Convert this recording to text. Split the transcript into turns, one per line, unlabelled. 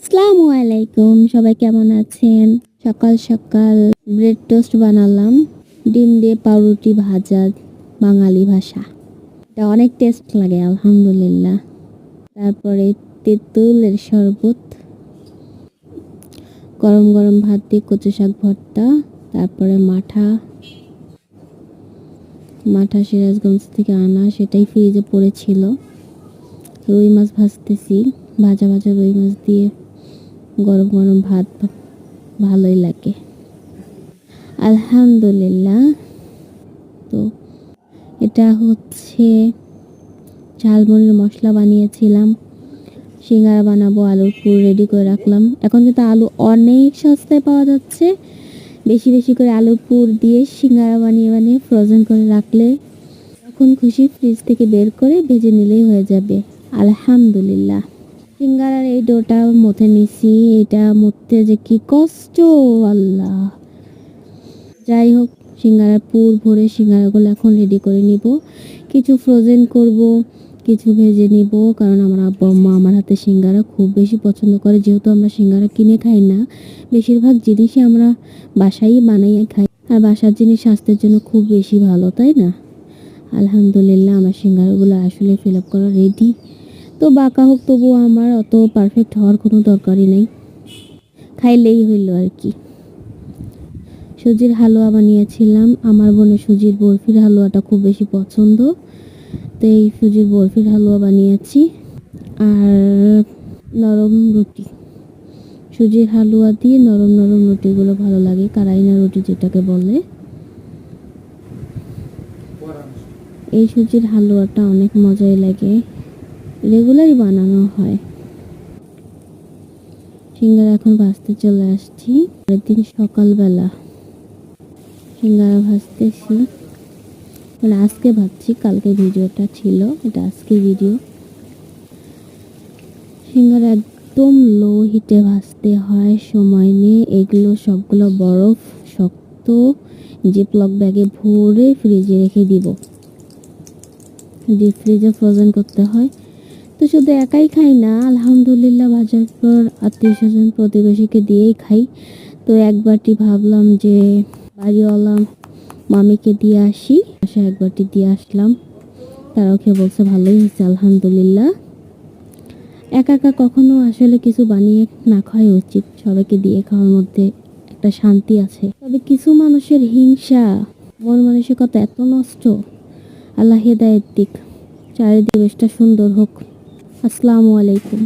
আসসালামু আলাইকুম, সবাই কেমন আছেন? সকাল সকাল ব্রেড টোস্ট বানালাম, ডিম দিয়ে পাউরুটি ভাজা, বাঙালি ভাষা। এটা অনেক টেস্ট লাগে আলহামদুলিল্লাহ। তারপরে তেঁতুলের শরবত, গরম গরম ভাত দিয়ে কচু শাক ভর্তা, তারপরে মাঠা মাঠা সিরাজগঞ্জ থেকে আনা, সেটাই ফ্রিজে পড়েছিল। রুই মাছ ভাজতেছি, ভাজা ভাজা রুই মাছ দিয়ে গরম গরম ভাত ভালোই লাগে আলহামদুলিল্লাহ। তো এটা হচ্ছে ঝালমুড়ির মশলা বানিয়েছিলাম। সিঙ্গারা বানাবো, আলুর পুর রেডি করে রাখলাম। এখন কিন্তু আলু অনেক সস্তায় পাওয়া যাচ্ছে। বেশি বেশি করে আলুর পুর দিয়ে সিঙ্গারা বানিয়ে বানিয়ে ফ্রোজেন করে রাখলে যখন খুশি ফ্রিজ থেকে বের করে ভেজে নিলেই হয়ে যাবে আলহামদুলিল্লাহ। সিঙ্গারার এই ডোটা মথে নিছি, এটা মথতে যে কি কষ্ট আল্লাহ। যাই হোক, সিঙ্গারার পুর ভরে সিঙ্গারাগুলো এখন রেডি করে নিব। কিছু ফ্রোজেন করব, কিছু ভেজে নিব, কারণ আমার আব্বু আম্মা আমার হাতে সিঙ্গারা খুব বেশি পছন্দ করে। যেহেতু আমরা সিঙ্গারা কিনে খাই না, বেশিরভাগ জিনিসই আমরা বাসায় বানাইয়ে খাই, আর বাসার জিনিস স্বাস্থ্যের জন্য খুব বেশি ভালো, তাই না? আলহামদুলিল্লাহ, আমার সিঙ্গারাগুলো আসলে ফিল আপ করা রেডি। তো বাঁকা হোক, তবুও আমার অত পারফেক্ট হওয়ার কোনো দরকারই নেই, খাইলেই হইল আর কি। সুজির হালুয়া বানিয়েছিলাম। আমার বোনের সুজির বরফির হালুয়াটা খুব বেশি পছন্দ, তো এই সুজির বরফির হালুয়া বানিয়েছি। আর নরম রুটি, সুজির হালুয়া দিয়ে নরম নরম রুটিগুলো ভালো লাগে, কারাইনা রুটি যেটাকে বলে। এই সুজির হালুয়াটা অনেক মজাই লাগে, রেগুলারই বানানো হয়। সিঙ্গারা এখন ভাজতে চলে আসছি। পরের দিন সকালবেলা সিঙ্গারা ভাজতেছি, মানে আজকে ভাজছি, কালকে ভিডিওটা ছিল, এটা আজকে ভিডিও। সিঙ্গারা একদম লো হিটে ভাজতে হয়, সময় নিয়ে। এগুলো সবগুলো বরফ শক্ত জিপলক ব্যাগে ভরে ফ্রিজে রেখে দিব, ডিপ ফ্রিজে ফ্রোজেন করতে হয়। তো শুধু একাই খাই না, আলহামদুলিল্লাহ, ভাজার পর আত্মীয় স্বজন প্রতিবেশীকে দিয়েই খাই। তো এক বাটি ভাবলাম যে বাড়িওয়ালা মামিকে দিয়ে আসি, এক বাটি দিয়ে আসলাম। তারাও খেয়ে বলছে ভালোই হয়েছে আলহামদুলিল্লাহ। একা একা কখনো আসলে কিছু বানিয়ে না খাওয়াই উচিত, সবাইকে দিয়ে খাওয়ার মধ্যে একটা শান্তি আছে। তবে কিছু মানুষের হিংসা, মন মানসিকতা এত নষ্ট, আল্লাহ হেদায়েত দিক, চারিদিকে বেশটা সুন্দর হোক। আসসালামু আলাইকুম।